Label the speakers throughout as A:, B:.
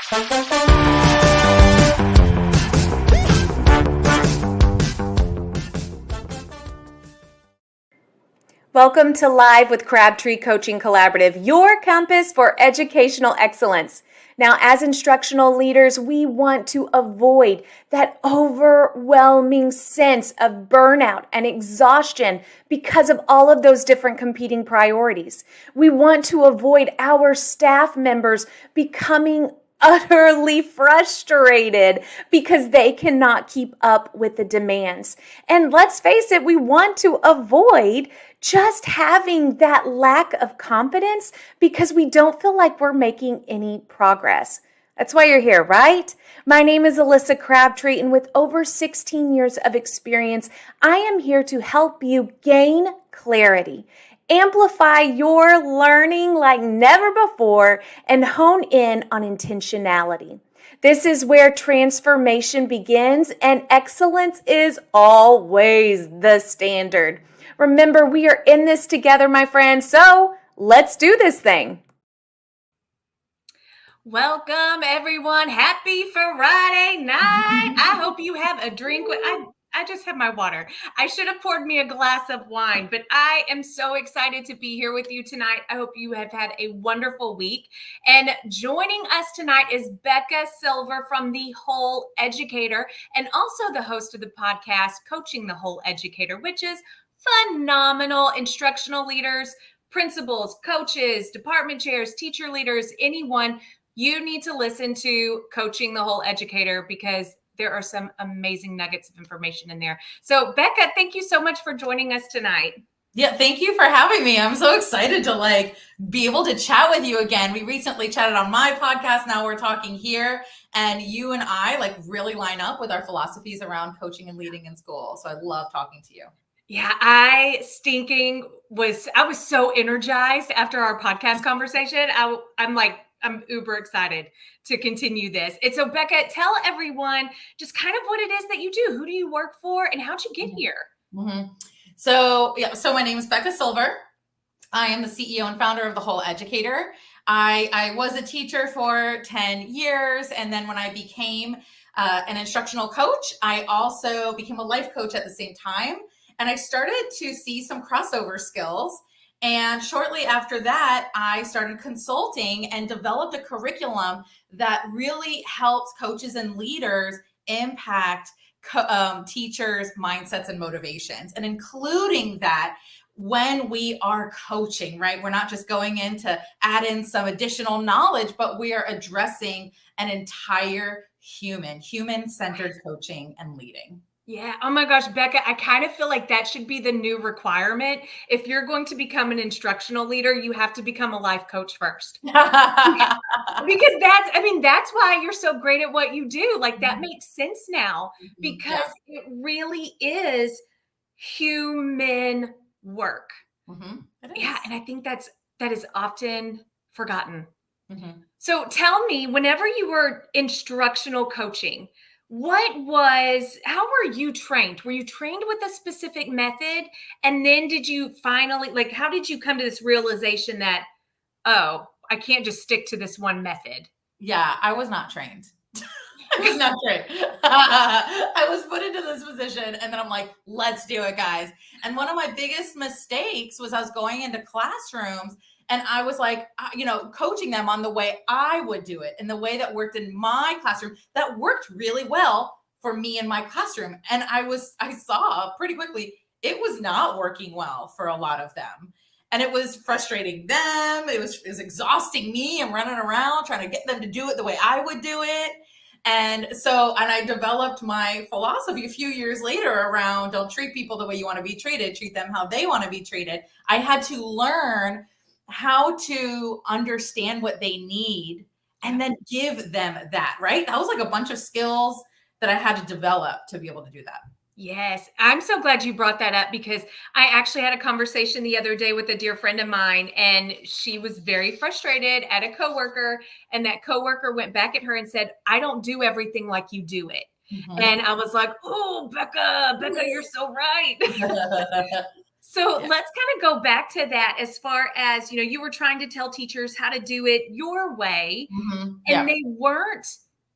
A: Welcome to Live with Crabtree Coaching Collaborative, your compass for educational excellence. Now, as instructional leaders, we want to avoid that overwhelming sense of burnout and exhaustion because of all of those different competing priorities. We want to avoid our staff members becoming utterly frustrated because they cannot keep up with the demands. And let's face it, we want to avoid just having that lack of confidence because we don't feel like we're making any progress. That's why you're here, right? My name is Alyssa Crabtree, and with over 16 years of experience, I am here to help you gain clarity, amplify your learning like never before, and hone in on intentionality. This is where transformation begins, and excellence is always the standard. Remember, we are in this together, my friends, so let's do this thing. Welcome, everyone. Happy Friday night. I hope you have a drink. I just have my water. I should have poured me a glass of wine, but I am so excited to be here with you tonight. I hope you have had a wonderful week. And joining us tonight is Becca Silver from the Whole Educator and also the host of the podcast, Coaching the Whole Educator, which is phenomenal. Instructional leaders, principals, coaches, department chairs, teacher leaders, anyone, you need to listen to Coaching the Whole Educator because there are some amazing nuggets of information in there. So Becca, thank you so much for joining us tonight.
B: Yeah, thank you for having me. I'm so excited to be able to chat with you again. We recently chatted on my podcast. Now we're talking here, and you and I really line up with our philosophies around coaching and leading in school. So I love talking to you.
A: Yeah, I was so energized after our podcast conversation. I'm uber excited to continue this. And so Becca, tell everyone just kind of what it is that you do. Who do you work for and how'd you get here?
B: Mm-hmm. So my name is Becca Silver. I am the CEO and founder of the Whole Educator. I was a teacher for 10 years. And then when I became an instructional coach, I also became a life coach at the same time. And I started to see some crossover skills. And shortly after that, I started consulting and developed a curriculum that really helps coaches and leaders impact teachers' mindsets and motivations. And including that, when we are coaching, right? We're not just going in to add in some additional knowledge, but we are addressing an entire human-centered coaching and leading.
A: Yeah. Oh my gosh, Becca, I kind of feel like that should be the new requirement. If you're going to become an instructional leader, you have to become a life coach first. Because that's why you're so great at what you do. That makes sense now because it really is human work.
B: Mm-hmm.
A: Yeah. And I think that is often forgotten. Mm-hmm. So tell me, whenever you were instructional coaching, how were you trained? Were you trained with a specific method? And then did you finally, how did you come to this realization that, oh, I can't just stick to this one method?
B: Yeah, I was not trained. I was not trained. I was put into this position and then I'm like, let's do it, guys. And one of my biggest mistakes was I was going into classrooms and I was coaching them on the way I would do it and the way that worked in my classroom that worked really well for me in my classroom. And I saw pretty quickly, it was not working well for a lot of them. And it was frustrating them. It was exhausting me. I'm running around trying to get them to do it the way I would do it. And I developed my philosophy a few years later around don't treat people the way you want to be treated, treat them how they want to be treated. I had to learn how to understand what they need and then give them that, right? That was a bunch of skills that I had to develop to be able to do that.
A: Yes. I'm so glad you brought that up because I actually had a conversation the other day with a dear friend of mine, and she was very frustrated at a coworker, and that coworker went back at her and said, I don't do everything like you do it. Mm-hmm. And I was like, oh, Becca, you're so right. So let's kind of go back to that as far as, you were trying to tell teachers how to do it your way, and they weren't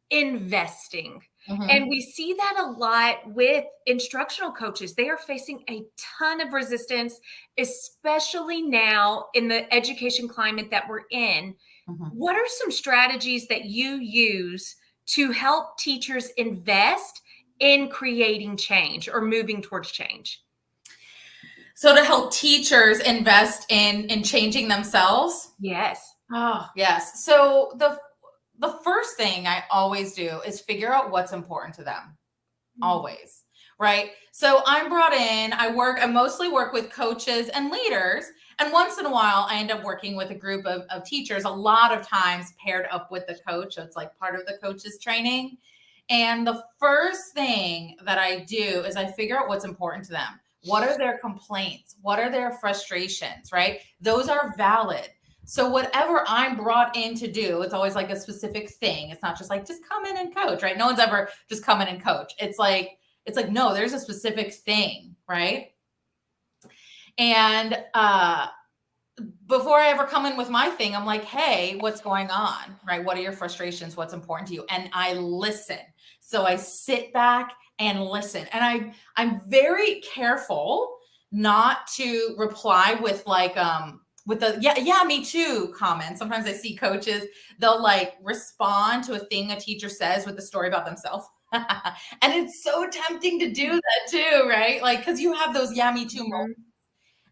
A: investing. And we see that a lot with instructional coaches. They are facing a ton of resistance, especially now in the education climate that we're in. What are some strategies that you use to help teachers invest in creating change or moving towards change?
B: So to help teachers invest in changing themselves?
A: Yes.
B: Oh, yes. So the first thing I always do is figure out what's important to them. Always. Right. So I'm brought in, I mostly work with coaches and leaders. And once in a while, I end up working with a group of teachers, a lot of times paired up with the coach. So it's like part of the coach's training. And the first thing that I do is I figure out what's important to them. What are their complaints? What are their frustrations? Right. Those are valid. So whatever I'm brought in to do, it's always like a specific thing. It's not just like, just come in and coach, right? No one's ever just come in and coach. It's like, no, there's a specific thing, right? And before I ever come in with my thing, I'm like, hey, what's going on, right? What are your frustrations? What's important to you? And I listen. So I sit back and listen. And I'm very careful not to reply with like, with the yeah, me too comment. Sometimes I see coaches, they'll like respond to a thing a teacher says with a story about themselves. And it's so tempting to do that too, right? Like, because you have those yeah, me too moments.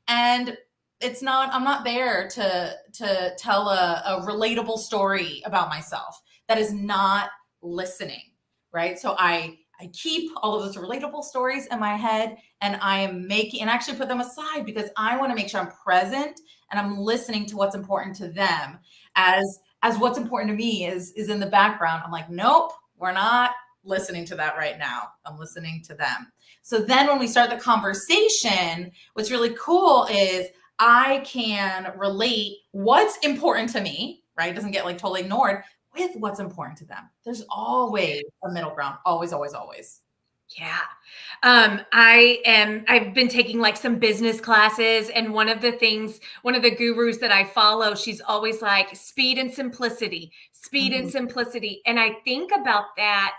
B: And I'm not there to tell a relatable story about myself. That is not listening, right? So I keep all of those relatable stories in my head, and I am making and actually put them aside because I want to make sure I'm present and I'm listening to what's important to them as what's important to me is in the background. I'm like, nope, we're not listening to that right now. I'm listening to them. So then when we start the conversation, what's really cool is I can relate what's important to me, right? It doesn't get like totally ignored with what's important to them. There's always a middle ground. Always, always, always.
A: Yeah. I've been taking like some business classes, and one of the gurus that I follow, she's always like speed and simplicity, and simplicity. And I think about that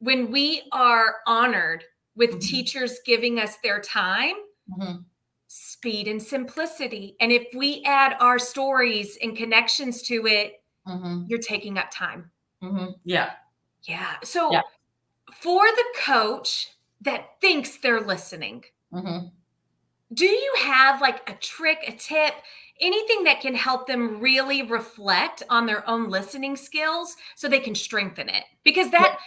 A: when we are honored with teachers giving us their time, speed and simplicity. And if we add our stories and connections to it, you're taking up time.
B: Yeah.
A: Yeah. So for the coach that thinks they're listening, do you have like a trick, a tip, anything that can help them really reflect on their own listening skills so they can strengthen it? Because that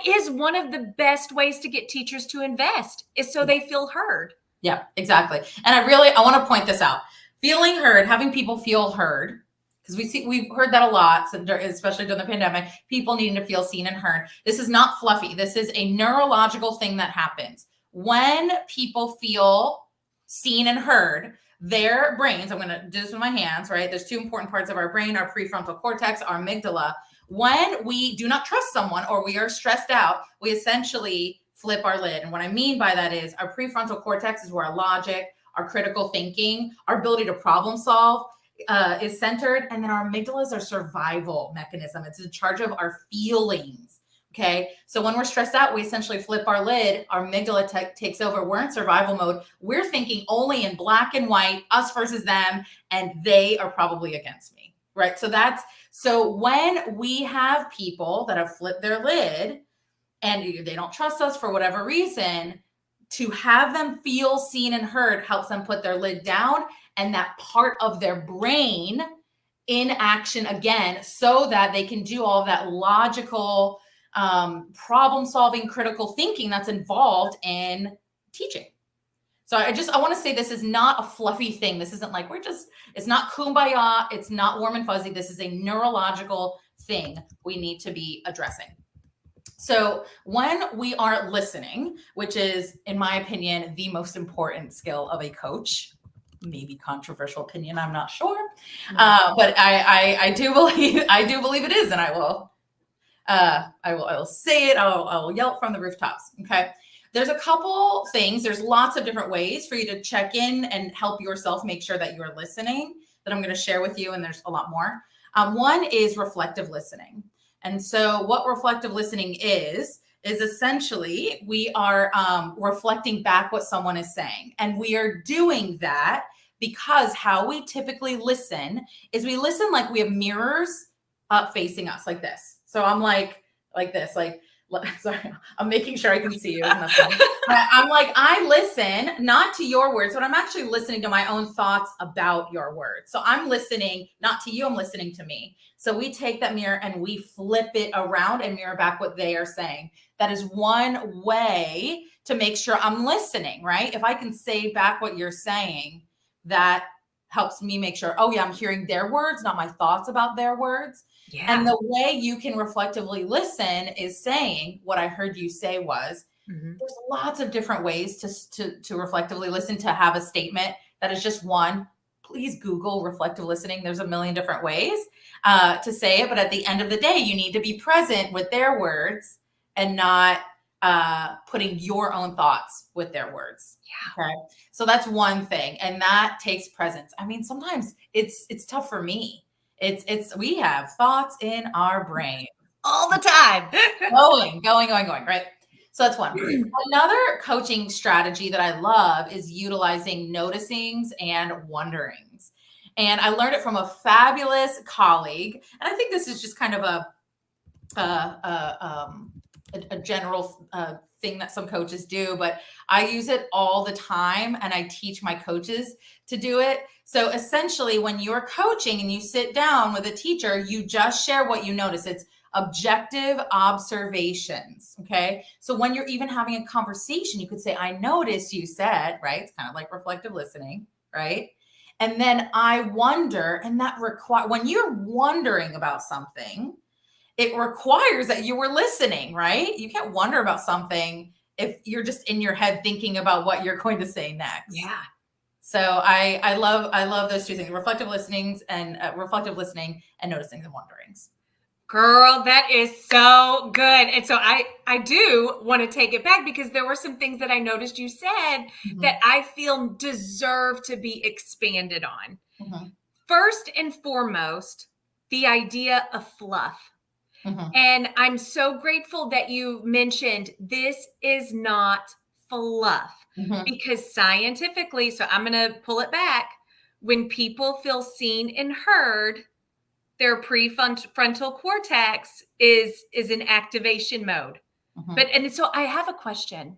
A: is one of the best ways to get teachers to invest, is so they feel heard.
B: Yeah, exactly. And I want to point this out. Feeling heard, having people feel heard, because we've heard that a lot, especially during the pandemic, people needing to feel seen and heard. This is not fluffy. This is a neurological thing that happens. When people feel seen and heard, their brains, I'm going to do this with my hands, right? There's two important parts of our brain, our prefrontal cortex, our amygdala. When we do not trust someone or we are stressed out, we essentially flip our lid. And what I mean by that is our prefrontal cortex is where our logic, our critical thinking, our ability to problem solve is centered. And then our amygdala is our survival mechanism. It's in charge of our feelings. Okay. So when we're stressed out, we essentially flip our lid. Our amygdala takes over. We're in survival mode. We're thinking only in black and white, us versus them, and they are probably against me. Right. So when we have people that have flipped their lid and they don't trust us for whatever reason, to have them feel seen and heard helps them put their lid down and that part of their brain in action again, so that they can do all of that logical problem solving, critical thinking that's involved in teaching. So I want to say this is not a fluffy thing. This isn't like it's not kumbaya. It's not warm and fuzzy. This is a neurological thing we need to be addressing. So when we are listening, which is, in my opinion, the most important skill of a coach, maybe controversial opinion, I'm not sure, but I do believe it is, and I will say it. I will yell it from the rooftops. Okay. There's a couple things. There's lots of different ways for you to check in and help yourself make sure that you're listening that I'm going to share with you. And there's a lot more. One is reflective listening. And so what reflective listening is essentially we are reflecting back what someone is saying. And we are doing that because how we typically listen is we listen like we have mirrors up facing us like this. So I'm like this, sorry, I'm making sure I can see you. I'm like, I listen not to your words, but I'm actually listening to my own thoughts about your words. So I'm listening not to you, I'm listening to me. So we take that mirror and we flip it around and mirror back what they are saying. That is one way to make sure I'm listening, right? If I can say back what you're saying, that helps me make sure, oh yeah, I'm hearing their words, not my thoughts about their words. Yeah. And the way you can reflectively listen is saying what I heard you say was, there's lots of different ways to reflectively listen, to have a statement that is just one. Please Google reflective listening. There's a million different ways to say it. But at the end of the day, you need to be present with their words and not putting your own thoughts with their words. Yeah. Okay. So that's one thing. And that takes presence. I mean, sometimes it's tough for me. We have thoughts in our brain all the time, going, right? So that's one. Another coaching strategy that I love is utilizing noticings and wonderings. And I learned it from a fabulous colleague. And I think this is just kind of a general thing that some coaches do, but I use it all the time and I teach my coaches to do it. So essentially when you're coaching and you sit down with a teacher, you just share what you notice. It's objective observations. Okay. So when you're even having a conversation, you could say, I noticed you said, right? It's kind of like reflective listening, right? And then I wonder, and that when you're wondering about something, it requires that you were listening, right? You can't wonder about something if you're just in your head thinking about what you're going to say next.
C: Yeah.
B: So I love those two things: reflective listening and noticings and wonderings.
C: Girl, that is so good. And so I do want to take it back because there were some things that I noticed you said that I feel deserve to be expanded on. First and foremost, the idea of fluff. And I'm so grateful that you mentioned this is not fluff because scientifically, so I'm going to pull it back. When people feel seen and heard, their prefrontal cortex is in activation mode. And so I have a question.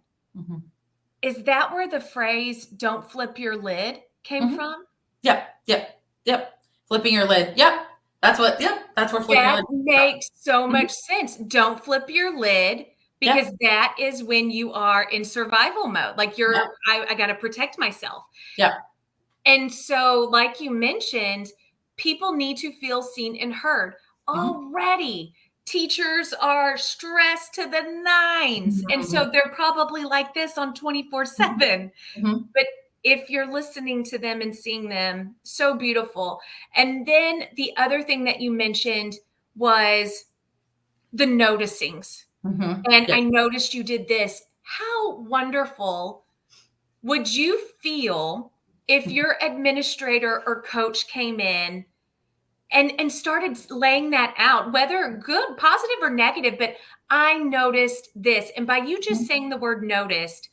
C: Is that where the phrase "don't flip your lid" came from?
B: Yep. Flipping your lid. Yep. That's where flipping your lid.
C: That makes so much sense. Don't flip your lid because that is when you are in survival mode. Like I got to protect myself.
B: Yeah.
C: And so, like you mentioned, people need to feel seen and heard. Already, teachers are stressed to the nines. And so they're probably like this on 24/7. But if you're listening to them and seeing them, so beautiful. And then the other thing that you mentioned was the noticings. And I noticed you did this. How wonderful would you feel if your administrator or coach came in and started laying that out, whether good, positive, or negative? But I noticed this. And by you just saying the word noticed,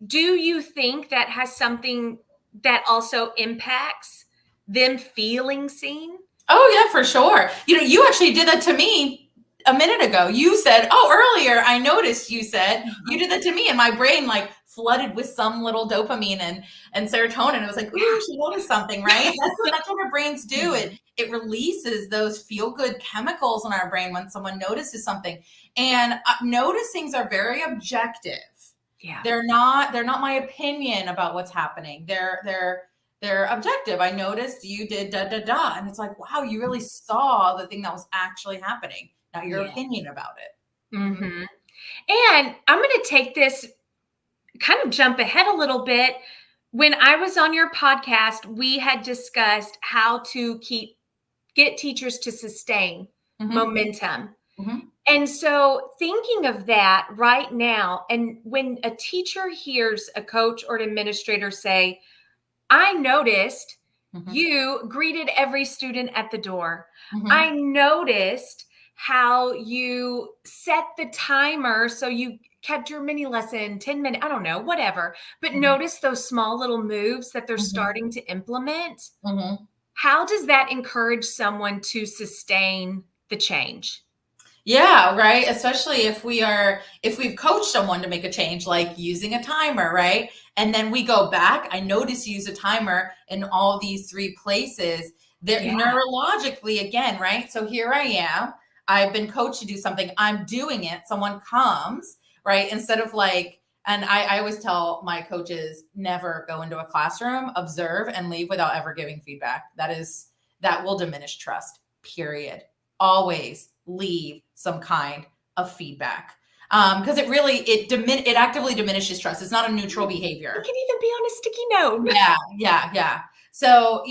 C: do you think that has something that also impacts them feeling seen?
B: Oh, yeah, for sure. You actually did that to me a minute ago. You said, earlier, I noticed you said, you did that to me. And my brain flooded with some little dopamine and serotonin. It was like, ooh, she noticed something, right? That's what our brains do. It releases those feel-good chemicals in our brain when someone notices something. And noticings are very objective. Yeah. They're not my opinion about what's happening. They're objective. I noticed you did da da da. And it's like, wow, you really saw the thing that was actually happening, not your opinion about it.
C: And I'm going to take this, kind of jump ahead a little bit. When I was on your podcast, we had discussed how to get teachers to sustain momentum.
B: Mhm.
C: And so thinking of that right now, and when a teacher hears a coach or an administrator say, I noticed
B: Mhm.
C: you greeted every student at the door. I
B: Mhm.
C: noticed how you set the timer so you kept your mini lesson 10 minutes, I don't know, whatever. But
B: Mhm.
C: notice those small little moves that they're
B: Mhm.
C: starting to implement.
B: Mhm.
C: How does that encourage someone to sustain the change?
B: Yeah, right. Especially if we've coached someone to make a change, like using a timer, right? And then we go back, I notice you use a timer in all these three places. They're
C: Yeah.
B: neurologically again, right? So here I am. I've been coached to do something. I'm doing it. Someone comes, right? Instead of like, and I always tell my coaches, never go into a classroom, observe, and leave without ever giving feedback. That will diminish trust, period. Always leave some kind of feedback, because it actively diminishes trust. It's not a neutral
C: It
B: behavior.
C: can even be on a sticky note.
B: Yeah. So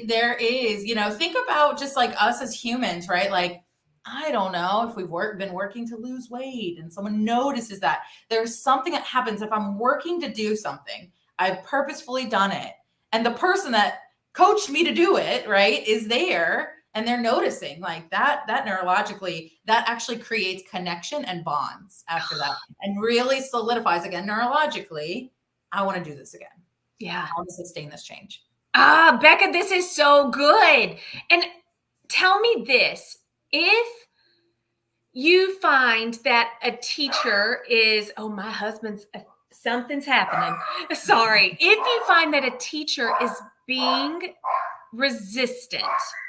B: there is, think about just like us as humans, right? Like, I don't know if we've been working to lose weight and someone notices that there's something that happens if I'm working to do something. I've purposefully done it, and the person that coached me to do it, right, is there, and they're noticing like that neurologically, that actually creates connection and bonds after that, and really solidifies again neurologically, I want to do this again.
C: Yeah.
B: How to sustain this change.
C: Becca, this is so good. And tell me this, if you find that a teacher is, oh, my husband's, something's happening. Sorry. If you find that a teacher is being resistant,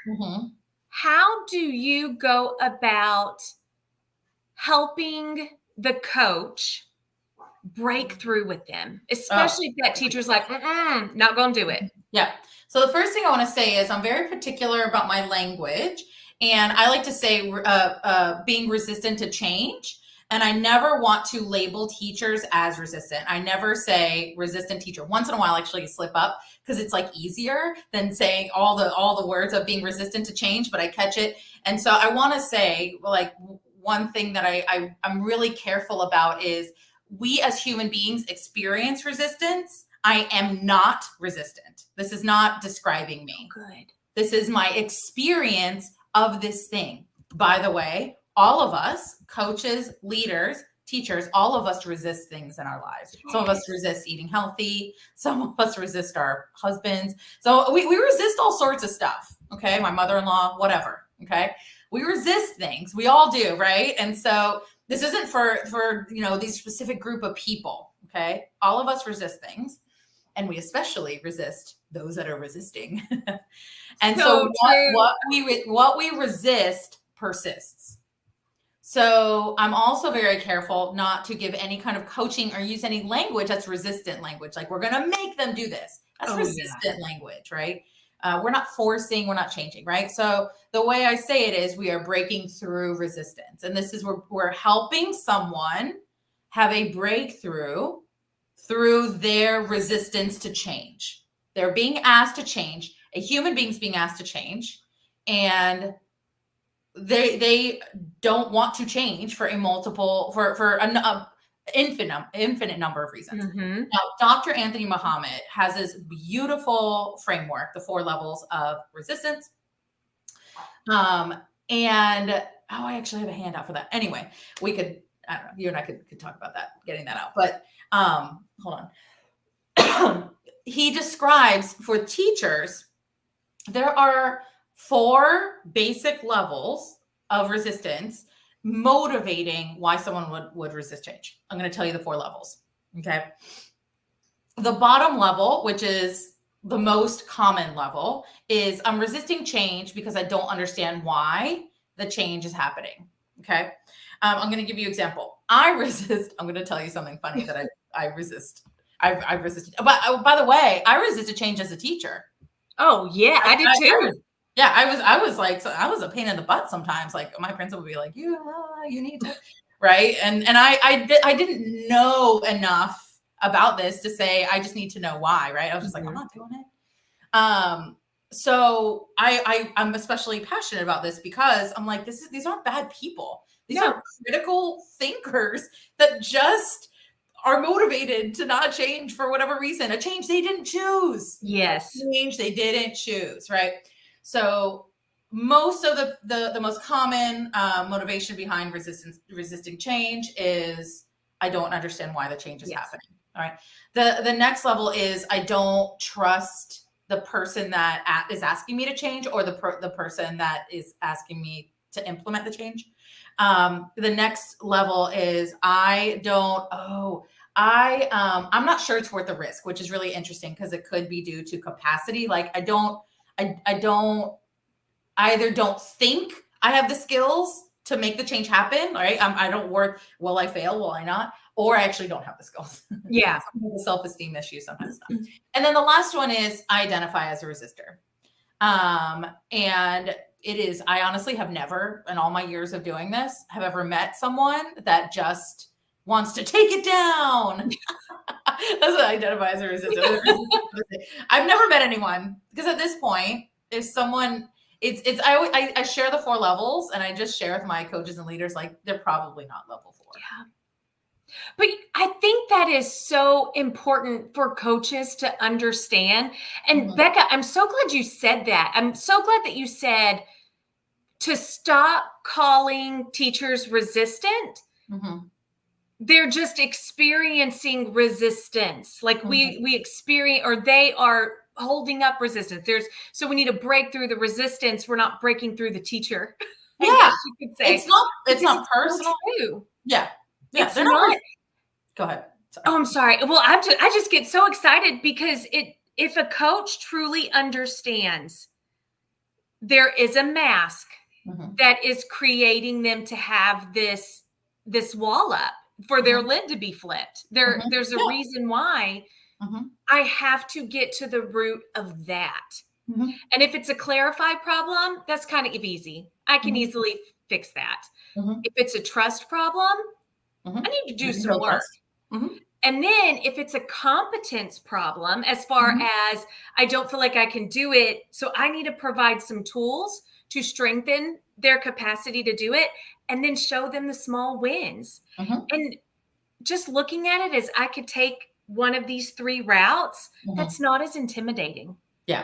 B: Mm-hmm.
C: how do you go about helping the coach break through with them, especially if that teacher's like, not going to do it?
B: Yeah. So the first thing I want to say is I'm very particular about my language, and I like to say being resistant to change. And I never want to label teachers as resistant. I never say resistant teacher. Once in a while, actually, you slip up because it's like easier than saying all the words of being resistant to change. But I catch it, and so I want to say like one thing that I'm really careful about is we as human beings experience resistance. I am not resistant. This is not describing me.
C: Good.
B: This is my experience of this thing. By the way, all of us, coaches, leaders, teachers, all of us resist things in our lives. Some of us resist eating healthy. Some of us resist our husbands. So we resist all sorts of stuff. Okay. My mother-in-law, whatever. Okay. We resist things. We all do. Right. And so this isn't for these specific group of people. Okay. All of us resist things. And we especially resist those that are resisting. And so
C: true.
B: what we resist persists. So I'm also very careful not to give any kind of coaching or use any language that's resistant language. Like, we're going to make them do this. That's resistant language, right? We're not forcing, we're not changing, right? So the way I say it is we are breaking through resistance. And this is where we're helping someone have a breakthrough through their resistance to change. They're being asked to change. A human being's being asked to change, and they don't want to change for an infinite number of reasons.
C: Mm-hmm.
B: Now, Dr. Anthony Muhammad has this beautiful framework, the 4 levels of resistance. And I actually have a handout for that. Anyway, we could, I don't know, you and I could talk about that, getting that out. But hold on. He describes for teachers, there are 4 basic levels of resistance motivating why someone would resist change. I'm going to tell you the 4 levels. Okay. The bottom level, which is the most common level, is I'm resisting change because I don't understand why the change is happening. Okay. I'm going to give you an example. I'm going to tell you something funny that I resist. I've resisted. But by the way, I resisted change as a teacher.
C: Oh yeah, I did too.
B: I was like, so I was a pain in the butt sometimes. Like, my principal would be like, you need to, right? And I didn't know enough about this to say I just need to know why, right? I was just like, I'm not doing it. So I'm especially passionate about this because I'm like, these aren't bad people. These
C: No.
B: are critical thinkers that just are motivated to not change for whatever reason, a change they didn't choose.
C: Yes.
B: A change they didn't choose, right? So most of the most common motivation behind resisting change is I don't understand why the change is happening. All right. The next level is I don't trust the person that is asking me to change, or the person that is asking me to implement the change. The next level is I'm not sure it's worth the risk, which is really interesting because it could be due to capacity. Like I either don't think I have the skills to make the change happen, right? I don't work. Will I fail? Will I not? Or I actually don't have the skills.
C: Yeah.
B: Sometimes a self-esteem issue, sometimes not. And then the last one is I identify as a resistor. And it is, I honestly have never, in all my years of doing this, have ever met someone that just wants to take it down. That's what I identify as a resistor. I've never met anyone, because at this point, if someone, I share the 4 levels, and I just share with my coaches and leaders, like, they're probably not level 4.
C: Yeah. But I think that is so important for coaches to understand. And Becca, I'm so glad you said that. I'm so glad that you said to stop calling teachers resistant. They're just experiencing resistance. Like we experience, or they are holding up resistance. So we need to break through the resistance. We're not breaking through the teacher.
B: Yeah.
C: I guess you could say.
B: It's not personal.
C: So
B: Yeah.
C: It's not.
B: Go ahead. Sorry.
C: Oh, I'm sorry. Well, I just get so excited because if a coach truly understands there is a mask that is creating them to have this wall up for their lid to be flipped. There's a reason why. I have to get to the root of that. And if it's a clarified problem, that's kind of easy. I can easily fix that. If it's a trust problem, I need to do some work. And then if it's a competence problem, as far as I don't feel like I can do it, so I need to provide some tools to strengthen their capacity to do it, and then show them the small wins. And just looking at it as I could take one of these 3 routes, that's not as intimidating.
B: Yeah.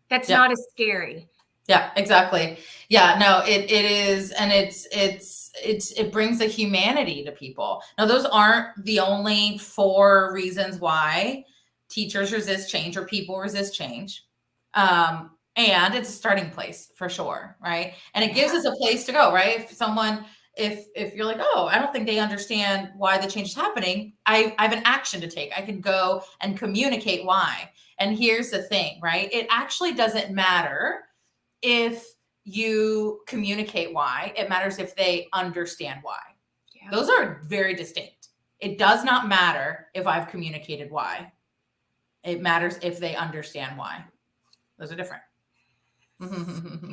C: That's not as scary.
B: Yeah, exactly. Yeah, no, it is. And it brings a humanity to people. Now, those aren't the only 4 reasons why teachers resist change or people resist change. And it's a starting place for sure. Right. And it gives us a place to go, right? If you're like, oh, I don't think they understand why the change is happening, I have an action to take. I can go and communicate why. And here's the thing, right? It actually doesn't matter if you communicate why. It matters if they understand why. Yeah. Those are very distinct. It does not matter if I've communicated why. It matters if they understand why. Those are different.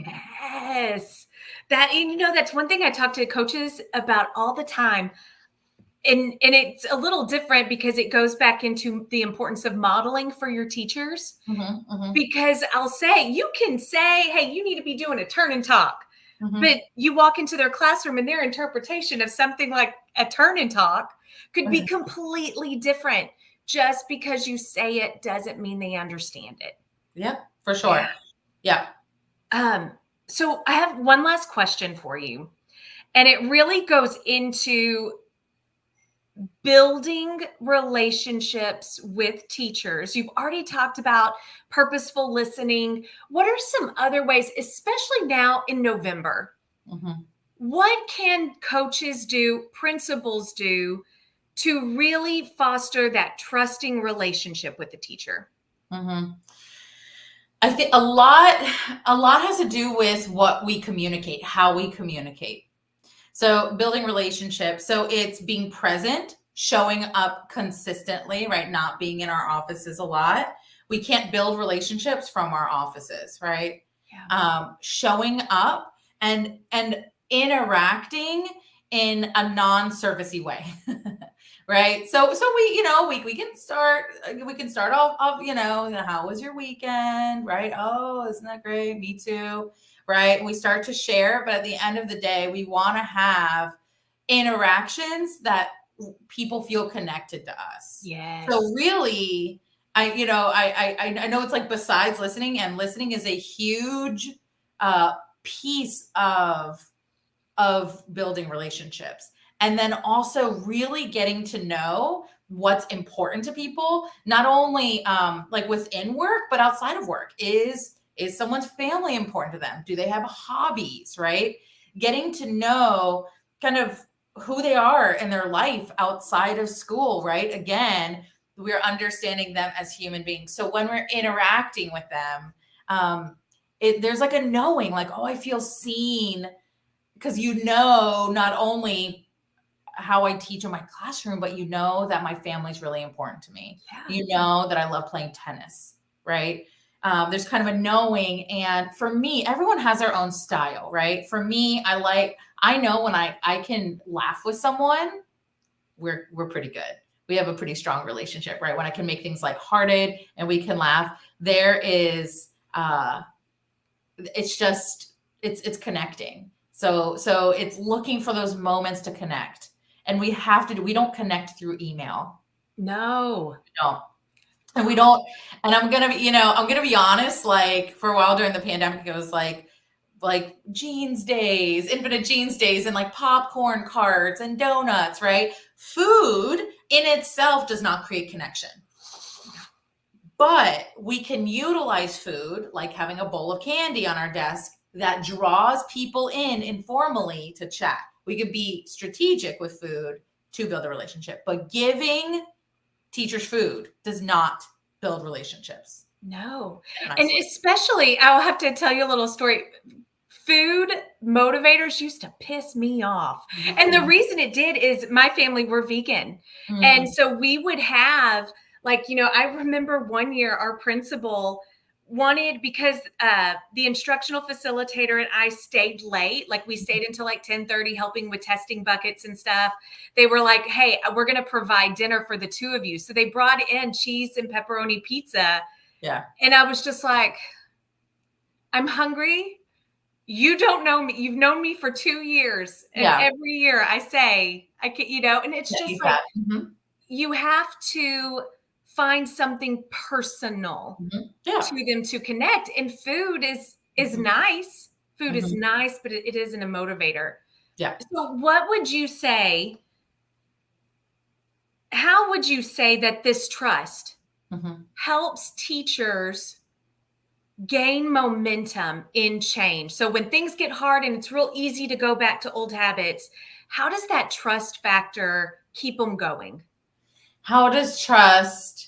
C: Yes. That's one thing I talk to coaches about all the time. And it's a little different because it goes back into the importance of modeling for your teachers. Because I'll say, you can say, hey, you need to be doing a turn and talk. But you walk into their classroom and their interpretation of something like a turn and talk could be completely different. Just because you say it doesn't mean they understand it.
B: Yeah, for sure. Yeah.
C: So I have one last question for you. And it really goes into building relationships with teachers. You've already talked about purposeful listening. What are some other ways, especially now in November? What can coaches do, principals do, to really foster that trusting relationship with the teacher?
B: I think a lot has to do with what we communicate, how we communicate. So building relationships. So it's being present, showing up consistently, right? Not being in our offices a lot. We can't build relationships from our offices, right? Yeah. Showing up and interacting in a non-servicey way, right? So we can start off, how was your weekend, right? Oh, isn't that great? Me too, right? And we start to share, but at the end of the day, we want to have interactions that people feel connected to us.
C: Yes.
B: So really, I know it's like besides listening, and listening is a huge piece of building relationships. And then also really getting to know what's important to people, not only like within work, but outside of work. Is someone's family important to them? Do they have hobbies, right? Getting to know kind of who they are in their life outside of school, right? Again, we're understanding them as human beings. So when we're interacting with them, there's like a knowing, like, oh, I feel seen, because not only how I teach in my classroom, but that my family's really important to me.
C: Yeah.
B: That I love playing tennis, right? There's kind of a knowing. And for me, everyone has their own style, right? For me, I know when I can laugh with someone, we're pretty good. We have a pretty strong relationship, right? When I can make things lighthearted and we can laugh, there is, it's connecting. So it's looking for those moments to connect. And we don't connect through email.
C: No.
B: No. And we don't, and I'm going to be honest, like for a while during the pandemic, it was like jeans days, infinite jeans days, and like popcorn carts and donuts, right? Food in itself does not create connection. But we can utilize food, like having a bowl of candy on our desk, that draws people in informally to chat. We could be strategic with food to build a relationship, but giving teachers food does not build relationships.
C: No. And especially, I'll have to tell you a little story. Food motivators used to piss me off. Mm-hmm. And the reason it did is my family were vegan. Mm-hmm. And so we would have, I remember one year our principal wanted, because the instructional facilitator and I stayed late, like we stayed until like 10:30 helping with testing buckets and stuff. They were like, hey, we're going to provide dinner for the two of you. So they brought in cheese and pepperoni pizza.
B: Yeah.
C: And I was just like, I'm hungry. You don't know me. You've known me for 2 years. And every year I say, I can, and it's just like, you have to find something personal to them to connect. And food is nice. Food is nice, but it isn't a motivator.
B: Yeah.
C: So what would you say? How would you say that this trust helps teachers gain momentum in change? So when things get hard and it's real easy to go back to old habits, how does that trust factor keep them going?
B: How does trust?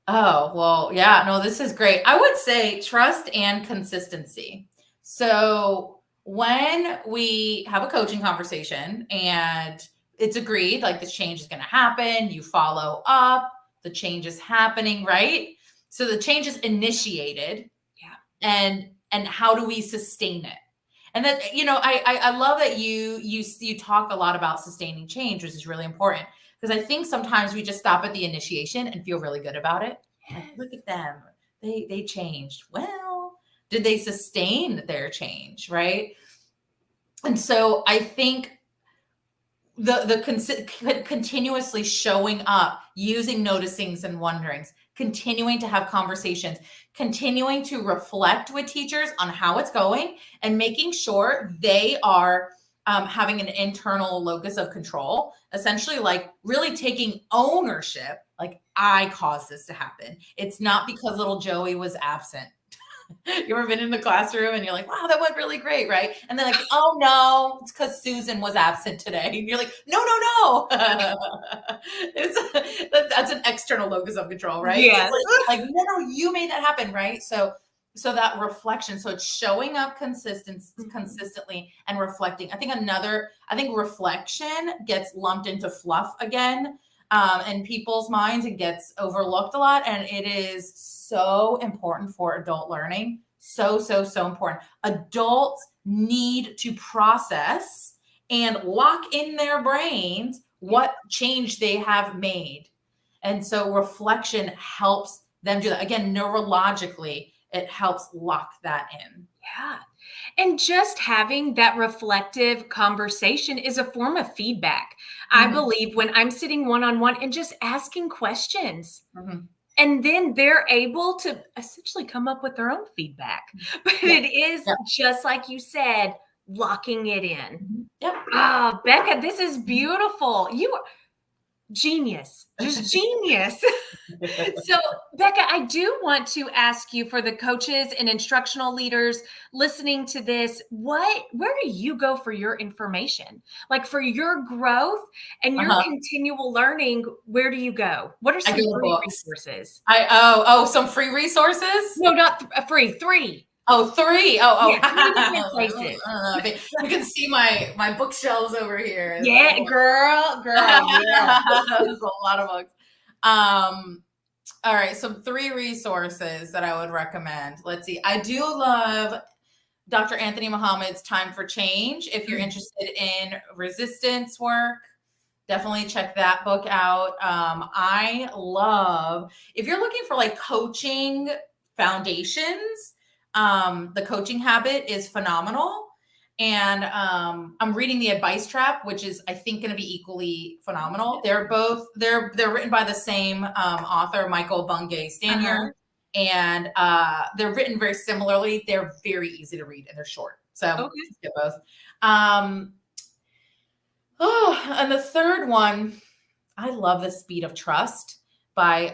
B: Oh, well, yeah, no, this is great. I would say trust and consistency. So when we have a coaching conversation and it's agreed, like this change is going to happen, you follow up, the change is happening, right? So the change is initiated. And how do we sustain it? And that, I love that you talk a lot about sustaining change, which is really important, because I think sometimes we just stop at the initiation and feel really good about it. Like, look at them. They changed. Well, did they sustain their change, right? And so I think the continuously showing up, using noticings and wonderings, continuing to have conversations, continuing to reflect with teachers on how it's going, and making sure they are having an internal locus of control, essentially like really taking ownership, like I caused this to happen. It's not because little Joey was absent. You ever been in the classroom and you're like, wow, that went really great, right? And they're like, oh no, it's because Susan was absent today. And you're like, no. That's an external locus of control, right?
C: Yes.
B: Like, no, you made that happen, right? So that reflection, so it's showing up consistently and reflecting. I think reflection gets lumped into fluff again. In people's minds, it gets overlooked a lot, and it is so important for adult learning. So important. Adults need to process and lock in their brains what change they have made. And so reflection helps them do that. Again, neurologically, it helps lock that in.
C: Yeah. And just having that reflective conversation is a form of feedback. I believe when I'm sitting one-on-one and just asking questions, and then they're able to essentially come up with their own feedback. But it is just like you said, locking it in. Ah, Becca, this is beautiful. You are genius, just genius. So, Becca, I do want to ask you, for the coaches and instructional leaders listening to this, where do you go for your information? Like for your growth and your continual learning, where do you go? What are some free resources?
B: Some free resources?
C: No, not free, 3.
B: Oh, 3.
C: Yeah, 3 different places.
B: You can see my bookshelves over here.
C: Yeah, girl, yeah.
B: There's a lot of books. All right, so 3 resources that I would recommend. Let's see. I do love Dr. Anthony Muhammad's Time for Change. If you're interested in resistance work, definitely check that book out. I love, if you're looking for like coaching foundations, The Coaching Habit is phenomenal. And I'm reading The Advice Trap, which is, I think, going to be equally phenomenal. They're written by the same author, Michael Bungay-Stanier, and they're written very similarly. They're very easy to read and they're short. So get both. And the third one, I love The Speed of Trust by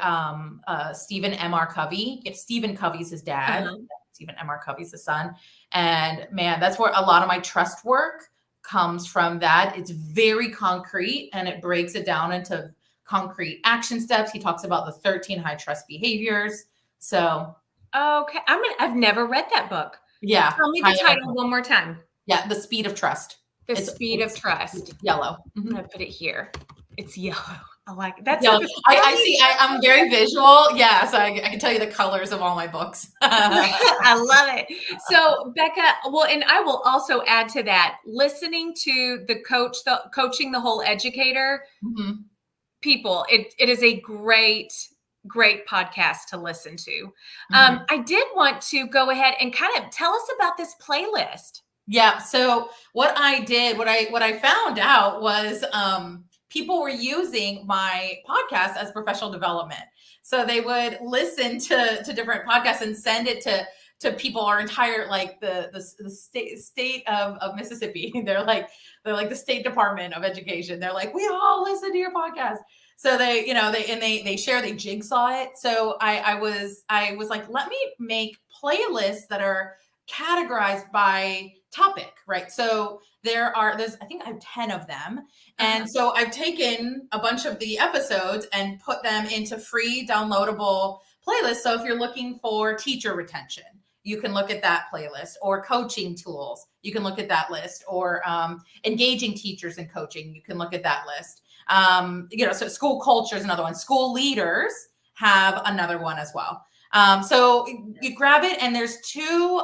B: Stephen M.R. Covey. Stephen Covey's his dad. Stephen M.R. Covey's the son. And man, that's where a lot of my trust work comes from. That it's very concrete and it breaks it down into concrete action steps. He talks about the 13 high trust behaviors. So,
C: okay. I've never read that book.
B: Yeah.
C: Tell me the title one more time.
B: Yeah. The Speed of Trust.
C: It's Speed of Trust.
B: It's yellow.
C: I'm going to put it here. It's yellow. I like it. That's
B: yellow. I see. I'm very visual. Yeah. So I can tell you the colors of all my books.
C: I love it. So Becca, well, and I will also add to that, listening to the Coaching the Whole Educator people, it is a great podcast to listen to. I did want to go ahead and kind of tell us about this playlist.
B: Yeah. So what I did, what I found out was, people were using my podcast as professional development. So they would listen to different podcasts and send it to people, our entire, like the state of Mississippi. They're like the State Department of Education. They're like, we all listen to your podcast. So they share, they jigsaw it. So I was like, let me make playlists that are categorized by topic, right? So there's I think I have 10 of them. And so I've taken a bunch of the episodes and put them into free downloadable playlists. So if you're looking for teacher retention, you can look at that playlist, or coaching tools, you can look at that list, or engaging teachers in coaching, you can look at that list. So school culture is another one. School leaders have another one as well. So you grab it, and there's 2,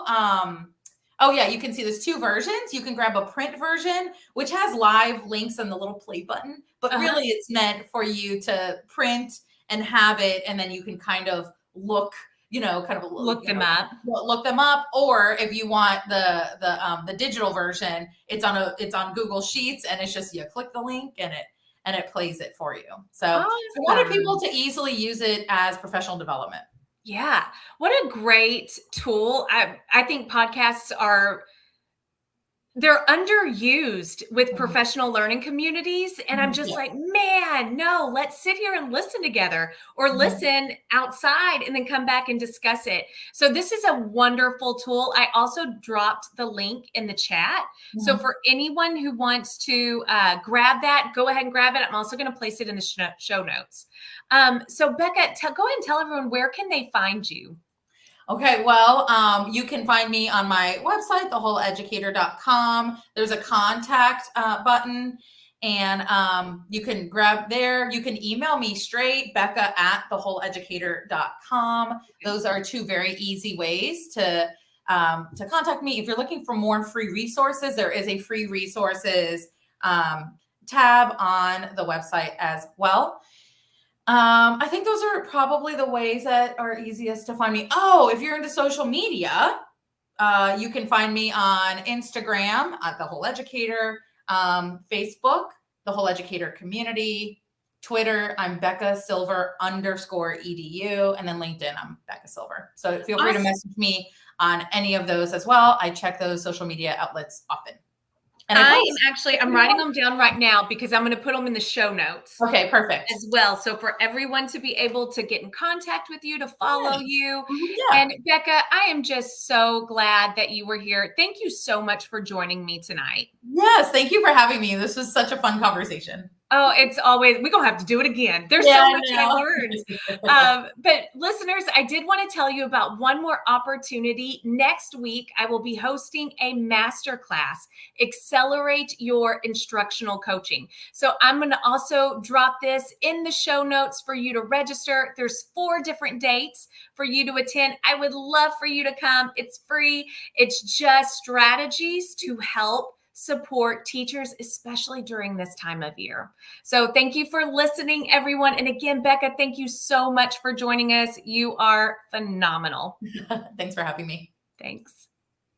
B: you can see there's 2 versions. You can grab a print version, which has live links and the little play button, but really it's meant for you to print and have it. And then you can kind of look them up. Or if you want the digital version, it's on Google Sheets, and it's just, you click the link and it plays it for you. So I wanted people to easily use it as professional development.
C: Yeah. What a great tool. I think podcasts they're underused with professional learning communities. And I'm just like, man, no, let's sit here and listen together, or listen outside and then come back and discuss it. So this is a wonderful tool. I also dropped the link in the chat. So for anyone who wants to grab that, go ahead and grab it. I'm also going to place it in the show notes. So Becca, go ahead and tell everyone, where can they find you?
B: Okay, well, you can find me on my website, thewholeeducator.com. There's a contact button, and you can grab there. You can email me straight, Becca@thewholeeducator.com. Those are 2 very easy ways to contact me. If you're looking for more free resources, there is a free resources tab on the website as well. I think those are probably the ways that are easiest to find me. Oh, if you're into social media, you can find me on Instagram at The Whole Educator, Facebook, The Whole Educator Community, Twitter, I'm Becca Silver _edu, and then LinkedIn, I'm Becca Silver. So feel free to message me on any of those as well. I check those social media outlets often. And
C: I'm writing them down right now because I'm going to put them in the show notes.
B: Okay, perfect.
C: As well. So for everyone to be able to get in contact with you, to follow you.
B: Yeah.
C: And Becca, I am just so glad that you were here. Thank you so much for joining me tonight.
B: Yes, thank you for having me. This was such a fun conversation.
C: Oh, it's always, we're going to have to do it again. There's so much I learned. But listeners, I did want to tell you about one more opportunity. Next week, I will be hosting a masterclass, Accelerate Your Instructional Coaching. So I'm going to also drop this in the show notes for you to register. There's 4 different dates for you to attend. I would love for you to come. It's free. It's just strategies to help support teachers, especially during this time of year. So thank you for listening, everyone. And again, Becca, thank you so much for joining us. You are phenomenal.
B: Thanks for having me.
C: Thanks.